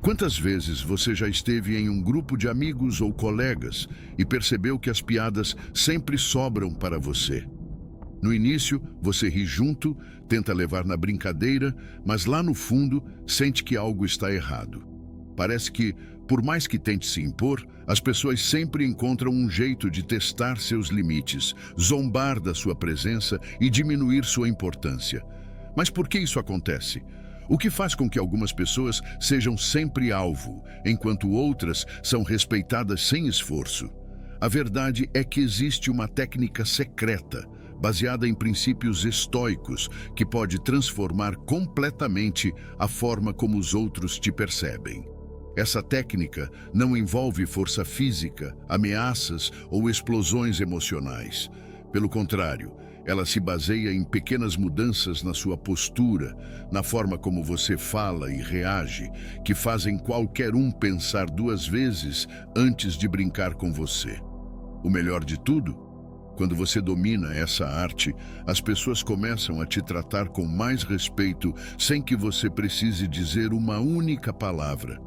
Quantas vezes você já esteve em um grupo de amigos ou colegas e percebeu que as piadas sempre sobram para você? No início, você ri junto, tenta levar na brincadeira, mas lá no fundo, sente que algo está errado. Parece que, por mais que tente se impor, as pessoas sempre encontram um jeito de testar seus limites, zombar da sua presença e diminuir sua importância. Mas por que isso acontece? O que faz com que algumas pessoas sejam sempre alvo, enquanto outras são respeitadas sem esforço? A verdade é que existe uma técnica secreta, baseada em princípios estoicos, que pode transformar completamente a forma como os outros te percebem. Essa técnica não envolve força física, ameaças ou explosões emocionais. Pelo contrário, ela se baseia em pequenas mudanças na sua postura, na forma como você fala e reage, que fazem qualquer um pensar duas vezes antes de brincar com você. O melhor de tudo? Quando você domina essa arte, as pessoas começam a te tratar com mais respeito sem que você precise dizer uma única palavra.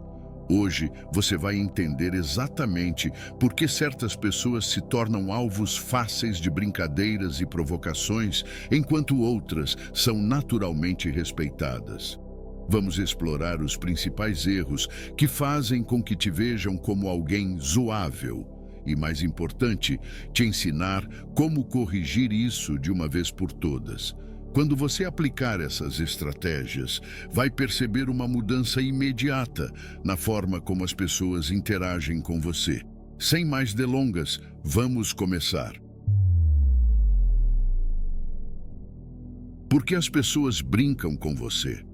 Hoje, você vai entender exatamente por que certas pessoas se tornam alvos fáceis de brincadeiras e provocações, enquanto outras são naturalmente respeitadas. Vamos explorar os principais erros que fazem com que te vejam como alguém zoável. E, mais importante, te ensinar como corrigir isso de uma vez por todas. Quando você aplicar essas estratégias, vai perceber uma mudança imediata na forma como as pessoas interagem com você. Sem mais delongas, vamos começar. Por que as pessoas brincam com você?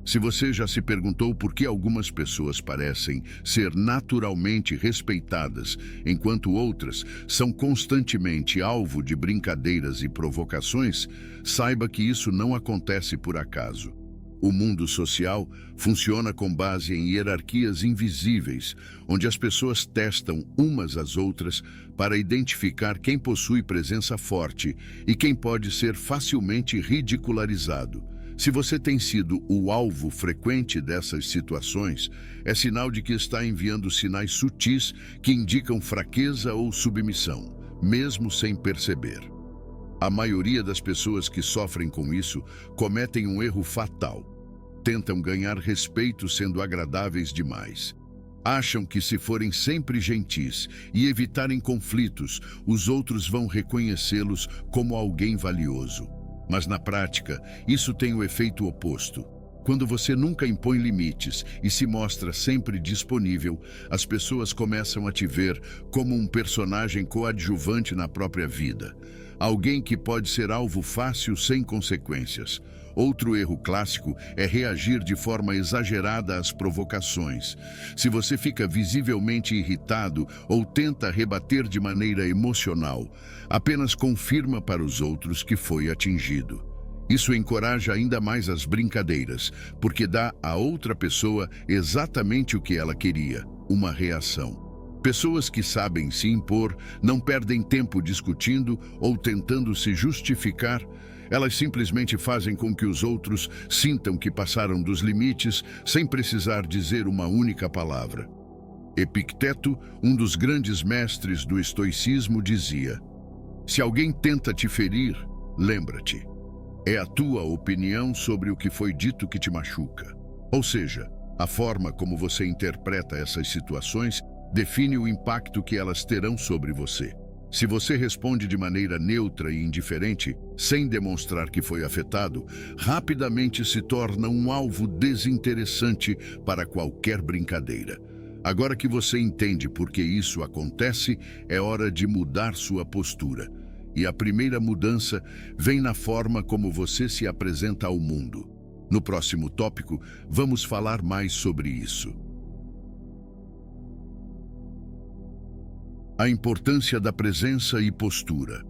Se você já se perguntou por que algumas pessoas parecem ser naturalmente respeitadas, enquanto outras são constantemente alvo de brincadeiras e provocações, saiba que isso não acontece por acaso. O mundo social funciona com base em hierarquias invisíveis, onde as pessoas testam umas às outras para identificar quem possui presença forte e quem pode ser facilmente ridicularizado. Se você tem sido o alvo frequente dessas situações, é sinal de que está enviando sinais sutis que indicam fraqueza ou submissão, mesmo sem perceber. A maioria das pessoas que sofrem com isso cometem um erro fatal. Tentam ganhar respeito sendo agradáveis demais. Acham que se forem sempre gentis e evitarem conflitos, os outros vão reconhecê-los como alguém valioso. Mas na prática, isso tem o efeito oposto. Quando você nunca impõe limites e se mostra sempre disponível, as pessoas começam a te ver como um personagem coadjuvante na própria vida. Alguém que pode ser alvo fácil sem consequências. Outro erro clássico é reagir de forma exagerada às provocações. Se você fica visivelmente irritado ou tenta rebater de maneira emocional, apenas confirma para os outros que foi atingido. Isso encoraja ainda mais as brincadeiras, porque dá à outra pessoa exatamente o que ela queria, uma reação. Pessoas que sabem se impor não perdem tempo discutindo ou tentando se justificar. Elas simplesmente fazem com que os outros sintam que passaram dos limites sem precisar dizer uma única palavra. Epicteto, um dos grandes mestres do estoicismo, dizia: se alguém tenta te ferir, lembra-te. É a tua opinião sobre o que foi dito que te machuca. Ou seja, a forma como você interpreta essas situações define o impacto que elas terão sobre você. Se você responde de maneira neutra e indiferente, sem demonstrar que foi afetado, rapidamente se torna um alvo desinteressante para qualquer brincadeira. Agora que você entende por que isso acontece, é hora de mudar sua postura. E a primeira mudança vem na forma como você se apresenta ao mundo. No próximo tópico, vamos falar mais sobre isso. A importância da presença e postura.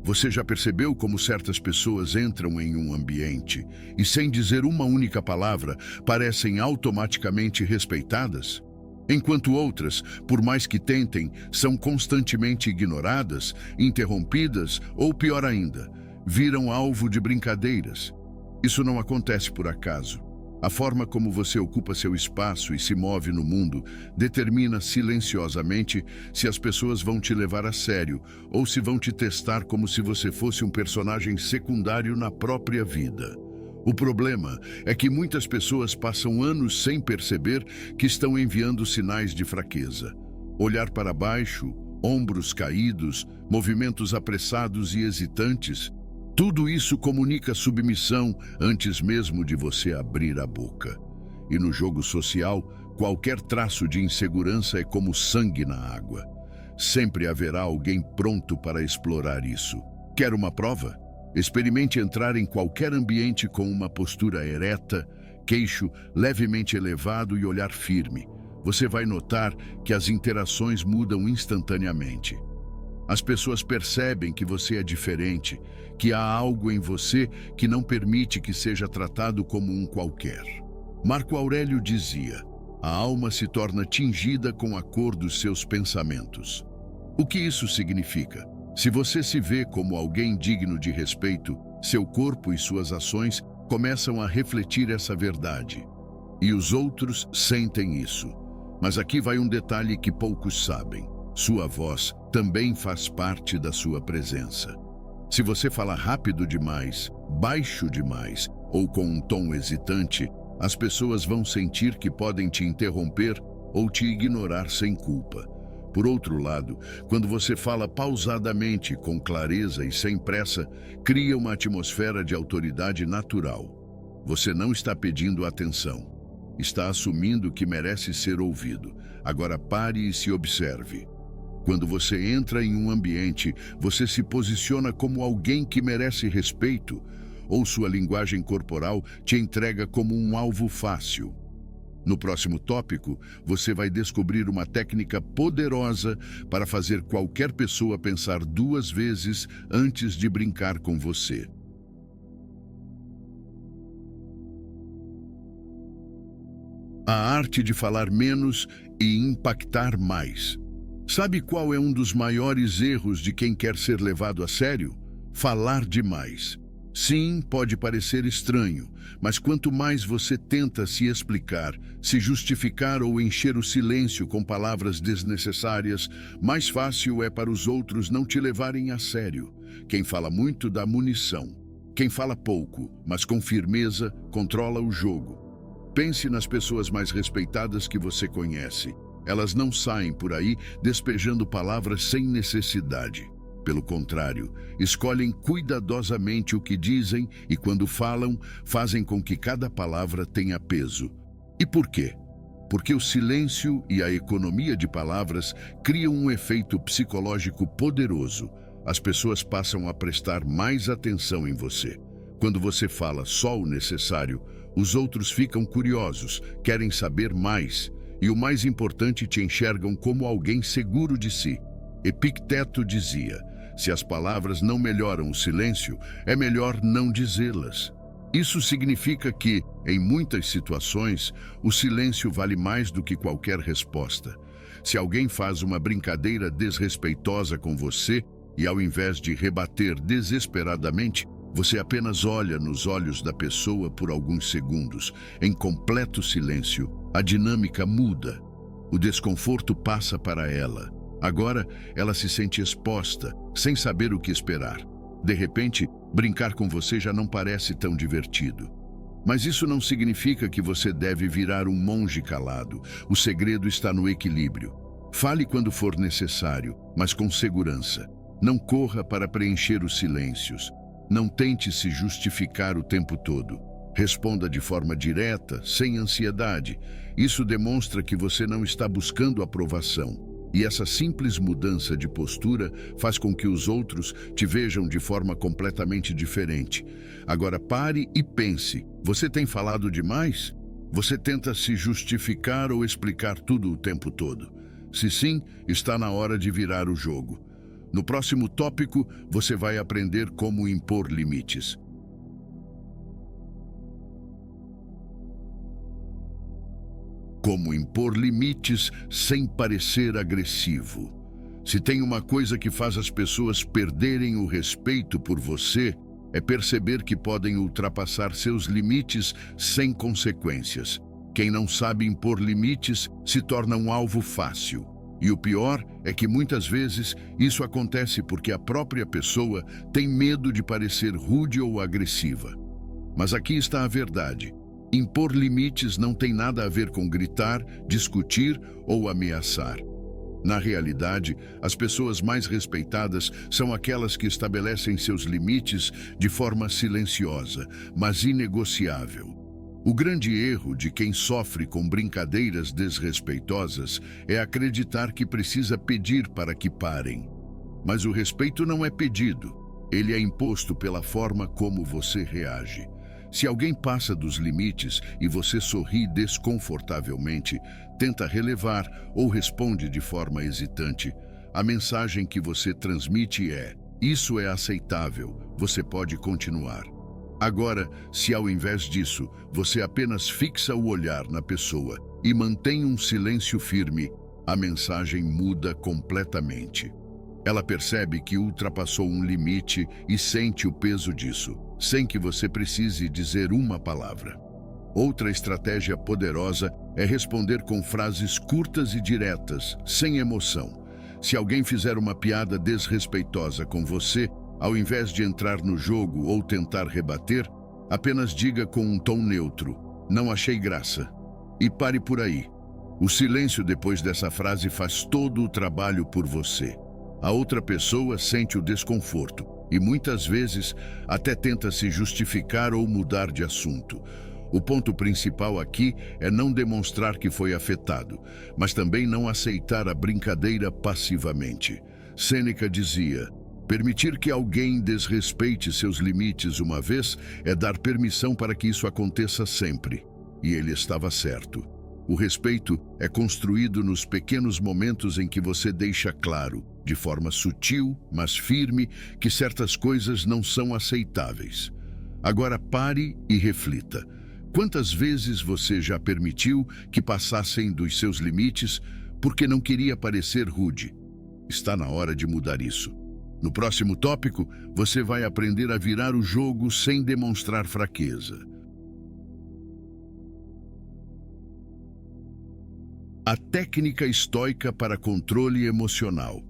Você já percebeu como certas pessoas entram em um ambiente e, sem dizer uma única palavra, parecem automaticamente respeitadas? Enquanto outras, por mais que tentem, são constantemente ignoradas, interrompidas ou, pior ainda, viram alvo de brincadeiras. Isso não acontece por acaso. A forma como você ocupa seu espaço e se move no mundo determina silenciosamente se as pessoas vão te levar a sério ou se vão te testar como se você fosse um personagem secundário na própria vida. O problema é que muitas pessoas passam anos sem perceber que estão enviando sinais de fraqueza. Olhar para baixo, ombros caídos, movimentos apressados e hesitantes, tudo isso comunica submissão antes mesmo de você abrir a boca. E no jogo social, qualquer traço de insegurança é como sangue na água. Sempre haverá alguém pronto para explorar isso. Quer uma prova? Experimente entrar em qualquer ambiente com uma postura ereta, queixo levemente elevado e olhar firme. Você vai notar que as interações mudam instantaneamente. As pessoas percebem que você é diferente, que há algo em você que não permite que seja tratado como um qualquer. Marco Aurélio dizia: a alma se torna tingida com a cor dos seus pensamentos. O que isso significa? Se você se vê como alguém digno de respeito, seu corpo e suas ações começam a refletir essa verdade. E os outros sentem isso. Mas aqui vai um detalhe que poucos sabem. Sua voz também faz parte da sua presença. Se você fala rápido demais, baixo demais ou com um tom hesitante, as pessoas vão sentir que podem te interromper ou te ignorar sem culpa. Por outro lado, quando você fala pausadamente, com clareza e sem pressa, cria uma atmosfera de autoridade natural. Você não está pedindo atenção. Está assumindo que merece ser ouvido. Agora pare e se observe. Quando você entra em um ambiente, você se posiciona como alguém que merece respeito, ou sua linguagem corporal te entrega como um alvo fácil. No próximo tópico, você vai descobrir uma técnica poderosa para fazer qualquer pessoa pensar 2 vezes antes de brincar com você. A arte de falar menos e impactar mais. Sabe qual é um dos maiores erros de quem quer ser levado a sério? Falar demais. Sim, pode parecer estranho, mas quanto mais você tenta se explicar, se justificar ou encher o silêncio com palavras desnecessárias, mais fácil é para os outros não te levarem a sério. Quem fala muito dá munição. Quem fala pouco, mas com firmeza, controla o jogo. Pense nas pessoas mais respeitadas que você conhece. Elas não saem por aí despejando palavras sem necessidade. Pelo contrário, escolhem cuidadosamente o que dizem e, quando falam, fazem com que cada palavra tenha peso. E por quê? Porque o silêncio e a economia de palavras criam um efeito psicológico poderoso. As pessoas passam a prestar mais atenção em você. Quando você fala só o necessário, os outros ficam curiosos, querem saber mais. E o mais importante, te enxergam como alguém seguro de si. Epicteto dizia: se as palavras não melhoram o silêncio, é melhor não dizê-las. Isso significa que, em muitas situações, o silêncio vale mais do que qualquer resposta. Se alguém faz uma brincadeira desrespeitosa com você e, ao invés de rebater desesperadamente, você apenas olha nos olhos da pessoa por alguns segundos, em completo silêncio, a dinâmica muda. O desconforto passa para ela. Agora, ela se sente exposta, sem saber o que esperar. De repente, brincar com você já não parece tão divertido. Mas isso não significa que você deve virar um monge calado. O segredo está no equilíbrio. Fale quando for necessário, mas com segurança. Não corra para preencher os silêncios. Não tente se justificar o tempo todo. Responda de forma direta, sem ansiedade. Isso demonstra que você não está buscando aprovação. E essa simples mudança de postura faz com que os outros te vejam de forma completamente diferente. Agora pare e pense. Você tem falado demais? Você tenta se justificar ou explicar tudo o tempo todo? Se sim, está na hora de virar o jogo. No próximo tópico, você vai aprender como impor limites. Como impor limites sem parecer agressivo. Se tem uma coisa que faz as pessoas perderem o respeito por você, é perceber que podem ultrapassar seus limites sem consequências. Quem não sabe impor limites se torna um alvo fácil. E o pior é que muitas vezes isso acontece porque a própria pessoa tem medo de parecer rude ou agressiva. Mas aqui está a verdade. Impor limites não tem nada a ver com gritar, discutir ou ameaçar. Na realidade, as pessoas mais respeitadas são aquelas que estabelecem seus limites de forma silenciosa, mas inegociável. O grande erro de quem sofre com brincadeiras desrespeitosas é acreditar que precisa pedir para que parem. Mas o respeito não é pedido, ele é imposto pela forma como você reage. Se alguém passa dos limites e você sorri desconfortavelmente, tenta relevar ou responde de forma hesitante, a mensagem que você transmite é: isso é aceitável, você pode continuar. Agora, se ao invés disso, você apenas fixa o olhar na pessoa e mantém um silêncio firme, a mensagem muda completamente. Ela percebe que ultrapassou um limite e sente o peso disso, sem que você precise dizer uma palavra. Outra estratégia poderosa é responder com frases curtas e diretas, sem emoção. Se alguém fizer uma piada desrespeitosa com você, ao invés de entrar no jogo ou tentar rebater, apenas diga com um tom neutro: não achei graça. E pare por aí. O silêncio depois dessa frase faz todo o trabalho por você. A outra pessoa sente o desconforto e muitas vezes até tenta se justificar ou mudar de assunto. O ponto principal aqui é não demonstrar que foi afetado, mas também não aceitar a brincadeira passivamente. Sêneca dizia: permitir que alguém desrespeite seus limites uma vez é dar permissão para que isso aconteça sempre. E ele estava certo. O respeito é construído nos pequenos momentos em que você deixa claro, de forma sutil, mas firme, que certas coisas não são aceitáveis. Agora pare e reflita. Quantas vezes você já permitiu que passassem dos seus limites porque não queria parecer rude? Está na hora de mudar isso. No próximo tópico, você vai aprender a virar o jogo sem demonstrar fraqueza. A técnica estoica para controle emocional.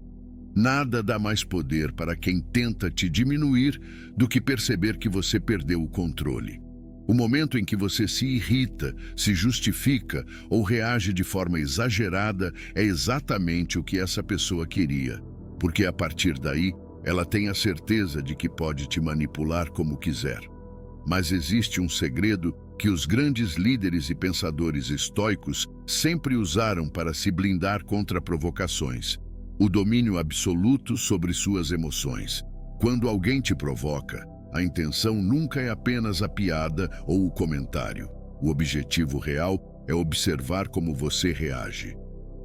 Nada dá mais poder para quem tenta te diminuir do que perceber que você perdeu o controle. O momento em que você se irrita, se justifica ou reage de forma exagerada é exatamente o que essa pessoa queria, porque a partir daí ela tem a certeza de que pode te manipular como quiser. Mas existe um segredo que os grandes líderes e pensadores estoicos sempre usaram para se blindar contra provocações: o domínio absoluto sobre suas emoções. Quando alguém te provoca, a intenção nunca é apenas a piada ou o comentário. O objetivo real é observar como você reage.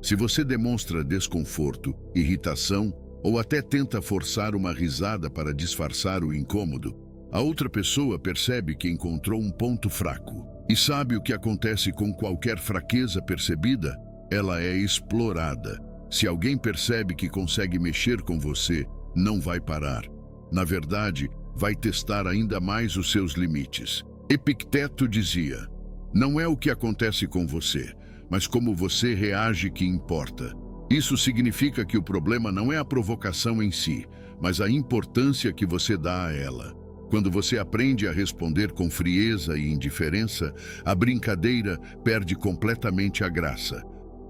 Se você demonstra desconforto, irritação ou até tenta forçar uma risada para disfarçar o incômodo, a outra pessoa percebe que encontrou um ponto fraco. E sabe o que acontece com qualquer fraqueza percebida? Ela é explorada. Se alguém percebe que consegue mexer com você, não vai parar. Na verdade, vai testar ainda mais os seus limites. Epicteto dizia: não é o que acontece com você, mas como você reage que importa. Isso significa que o problema não é a provocação em si, mas a importância que você dá a ela. Quando você aprende a responder com frieza e indiferença, a brincadeira perde completamente a graça.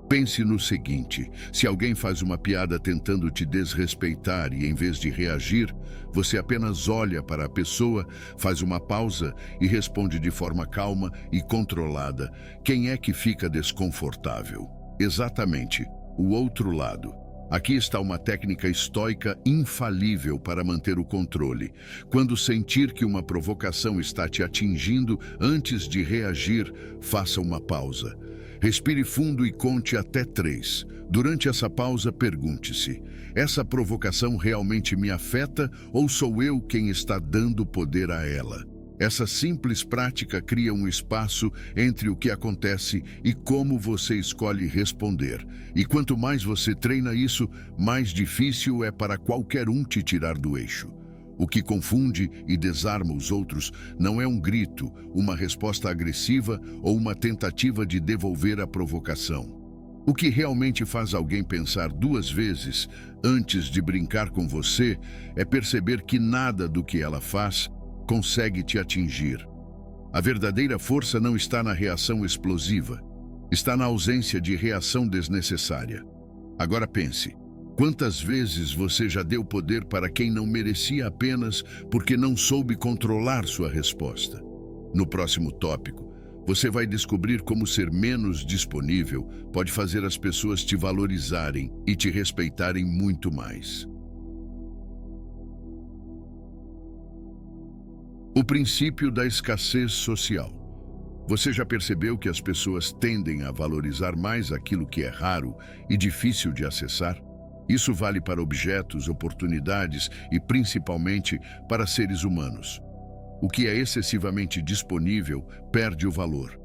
Pense no seguinte: se alguém faz uma piada tentando te desrespeitar e, em vez de reagir, você apenas olha para a pessoa, faz uma pausa e responde de forma calma e controlada, quem é que fica desconfortável? Exatamente, o outro lado. Aqui está uma técnica estoica infalível para manter o controle. Quando sentir que uma provocação está te atingindo, antes de reagir, faça uma pausa. Respire fundo e conte até 3. Durante essa pausa, pergunte-se: essa provocação realmente me afeta ou sou eu quem está dando poder a ela? Essa simples prática cria um espaço entre o que acontece e como você escolhe responder. E quanto mais você treina isso, mais difícil é para qualquer um te tirar do eixo. O que confunde e desarma os outros não é um grito, uma resposta agressiva ou uma tentativa de devolver a provocação. O que realmente faz alguém pensar duas vezes antes de brincar com você é perceber que nada do que ela faz consegue te atingir. A verdadeira força não está na reação explosiva, está na ausência de reação desnecessária. Agora pense, quantas vezes você já deu poder para quem não merecia apenas porque não soube controlar sua resposta? No próximo tópico, você vai descobrir como ser menos disponível pode fazer as pessoas te valorizarem e te respeitarem muito mais. O princípio da escassez social. Você já percebeu que as pessoas tendem a valorizar mais aquilo que é raro e difícil de acessar? Isso vale para objetos, oportunidades e principalmente para seres humanos. O que é excessivamente disponível perde o valor.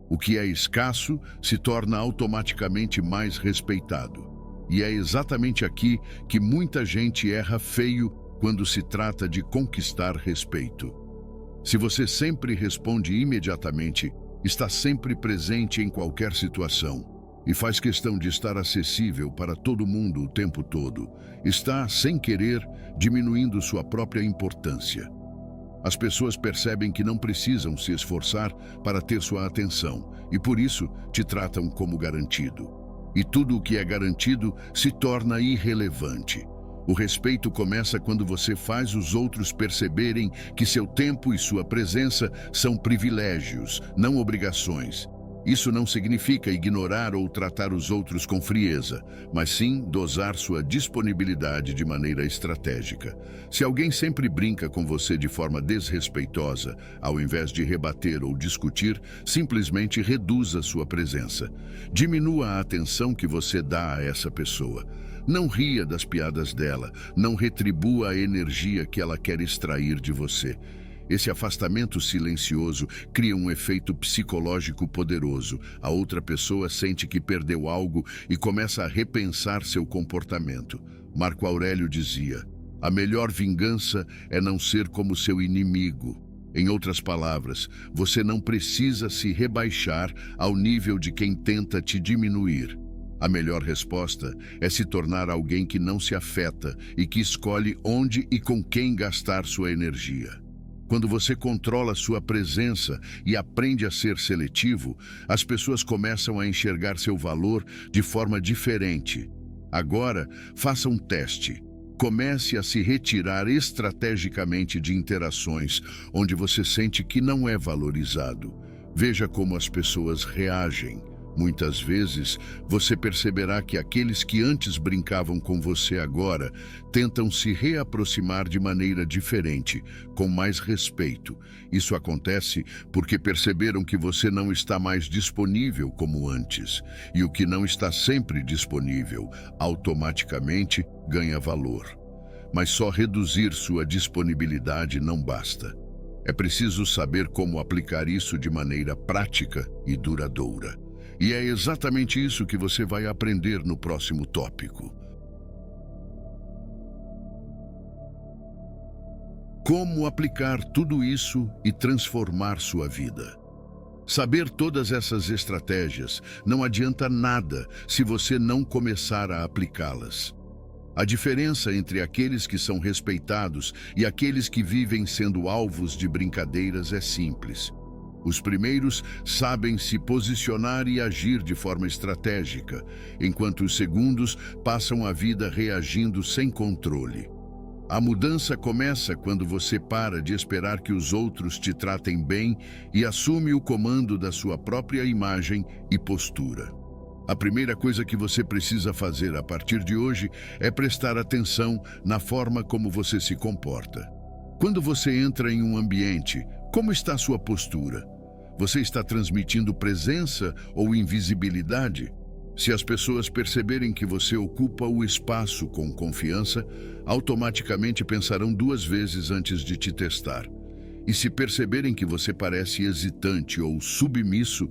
O que é escasso se torna automaticamente mais respeitado. E é exatamente aqui que muita gente erra feio quando se trata de conquistar respeito. Se você sempre responde imediatamente, está sempre presente em qualquer situação e faz questão de estar acessível para todo mundo o tempo todo, está, sem querer, diminuindo sua própria importância. As pessoas percebem que não precisam se esforçar para ter sua atenção e, por isso, te tratam como garantido. E tudo o que é garantido se torna irrelevante. O respeito começa quando você faz os outros perceberem que seu tempo e sua presença são privilégios, não obrigações. Isso não significa ignorar ou tratar os outros com frieza, mas sim dosar sua disponibilidade de maneira estratégica. Se alguém sempre brinca com você de forma desrespeitosa, ao invés de rebater ou discutir, simplesmente reduza sua presença. Diminua a atenção que você dá a essa pessoa. Não ria das piadas dela, não retribua a energia que ela quer extrair de você. Esse afastamento silencioso cria um efeito psicológico poderoso. A outra pessoa sente que perdeu algo e começa a repensar seu comportamento. Marco Aurélio dizia: a melhor vingança é não ser como seu inimigo. Em outras palavras, você não precisa se rebaixar ao nível de quem tenta te diminuir. A melhor resposta é se tornar alguém que não se afeta e que escolhe onde e com quem gastar sua energia. Quando você controla sua presença e aprende a ser seletivo, as pessoas começam a enxergar seu valor de forma diferente. Agora, faça um teste. Comece a se retirar estrategicamente de interações onde você sente que não é valorizado. Veja como as pessoas reagem. Muitas vezes, você perceberá que aqueles que antes brincavam com você agora tentam se reaproximar de maneira diferente, com mais respeito. Isso acontece porque perceberam que você não está mais disponível como antes. E o que não está sempre disponível, automaticamente ganha valor. Mas só reduzir sua disponibilidade não basta. É preciso saber como aplicar isso de maneira prática e duradoura. E é exatamente isso que você vai aprender no próximo tópico. Como aplicar tudo isso e transformar sua vida. Saber todas essas estratégias não adianta nada se você não começar a aplicá-las. A diferença entre aqueles que são respeitados e aqueles que vivem sendo alvos de brincadeiras é simples. Os primeiros sabem se posicionar e agir de forma estratégica, enquanto os segundos passam a vida reagindo sem controle. A mudança começa quando você para de esperar que os outros te tratem bem e assume o comando da sua própria imagem e postura. A primeira coisa que você precisa fazer a partir de hoje é prestar atenção na forma como você se comporta. Quando você entra em um ambiente, como está sua postura? Você está transmitindo presença ou invisibilidade? Se as pessoas perceberem que você ocupa o espaço com confiança, automaticamente pensarão duas vezes antes de te testar. E se perceberem que você parece hesitante ou submisso,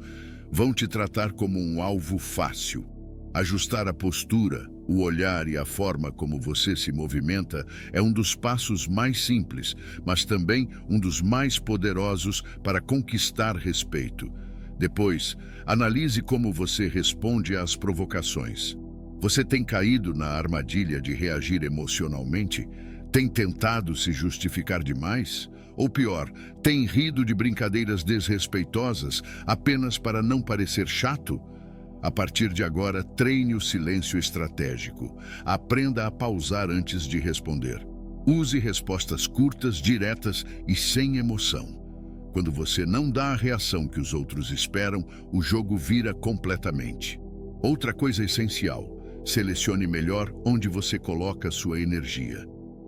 vão te tratar como um alvo fácil. Ajustar a postura, o olhar e a forma como você se movimenta é um dos passos mais simples, mas também um dos mais poderosos para conquistar respeito. Depois, analise como você responde às provocações. Você tem caído na armadilha de reagir emocionalmente? Tem tentado se justificar demais? Ou pior, tem rido de brincadeiras desrespeitosas apenas para não parecer chato? A partir de agora, treine o silêncio estratégico. Aprenda a pausar antes de responder. Use respostas curtas, diretas e sem emoção. Quando você não dá a reação que os outros esperam, o jogo vira completamente. Outra coisa essencial: selecione melhor onde você coloca sua energia.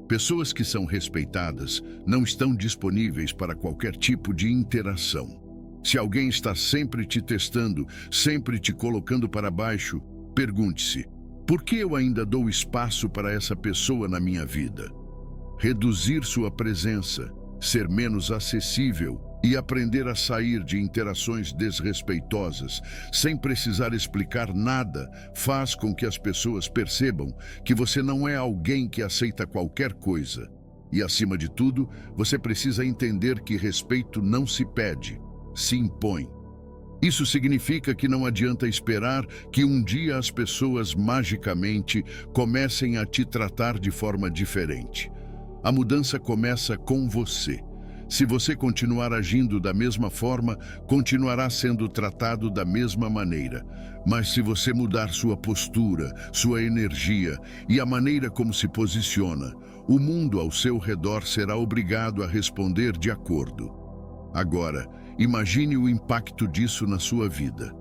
Pessoas que são respeitadas não estão disponíveis para qualquer tipo de interação. Se alguém está sempre te testando, sempre te colocando para baixo, pergunte-se: por que eu ainda dou espaço para essa pessoa na minha vida? Reduzir sua presença, ser menos acessível e aprender a sair de interações desrespeitosas sem precisar explicar nada faz com que as pessoas percebam que você não é alguém que aceita qualquer coisa. E, acima de tudo, você precisa entender que respeito não se pede, se impõe. Isso significa que não adianta esperar que um dia as pessoas magicamente comecem a te tratar de forma diferente. A mudança começa com você. Se você continuar agindo da mesma forma, continuará sendo tratado da mesma maneira. Mas se você mudar sua postura, sua energia e a maneira como se posiciona, o mundo ao seu redor será obrigado a responder de acordo. Agora, imagine o impacto disso na sua vida.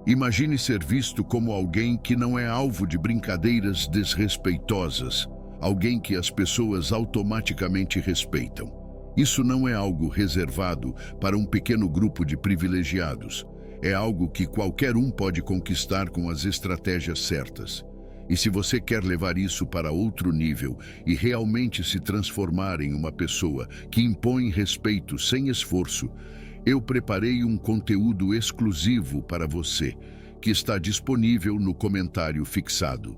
Imagine ser visto como alguém que não é alvo de brincadeiras desrespeitosas, alguém que as pessoas automaticamente respeitam. Isso não é algo reservado para um pequeno grupo de privilegiados. É algo que qualquer um pode conquistar com as estratégias certas. E se você quer levar isso para outro nível e realmente se transformar em uma pessoa que impõe respeito sem esforço, eu preparei um conteúdo exclusivo para você, que está disponível no comentário fixado.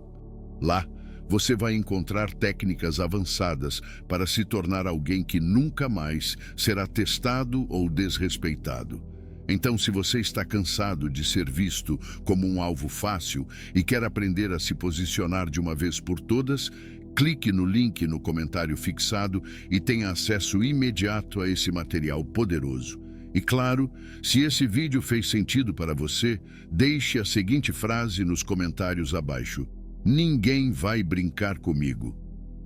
Lá, você vai encontrar técnicas avançadas para se tornar alguém que nunca mais será testado ou desrespeitado. Então, se você está cansado de ser visto como um alvo fácil e quer aprender a se posicionar de uma vez por todas, clique no link no comentário fixado e tenha acesso imediato a esse material poderoso. E claro, se esse vídeo fez sentido para você, deixe a seguinte frase nos comentários abaixo: ninguém vai brincar comigo.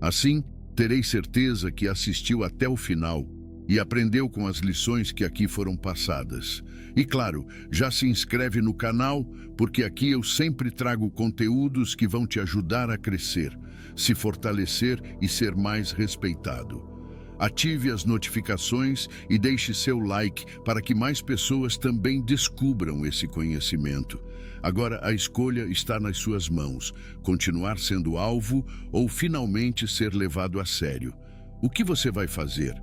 Assim, terei certeza que assistiu até o final e aprendeu com as lições que aqui foram passadas. E claro, já se inscreve no canal, porque aqui eu sempre trago conteúdos que vão te ajudar a crescer, se fortalecer e ser mais respeitado. Ative as notificações e deixe seu like para que mais pessoas também descubram esse conhecimento. Agora a escolha está nas suas mãos: continuar sendo alvo ou finalmente ser levado a sério. O que você vai fazer?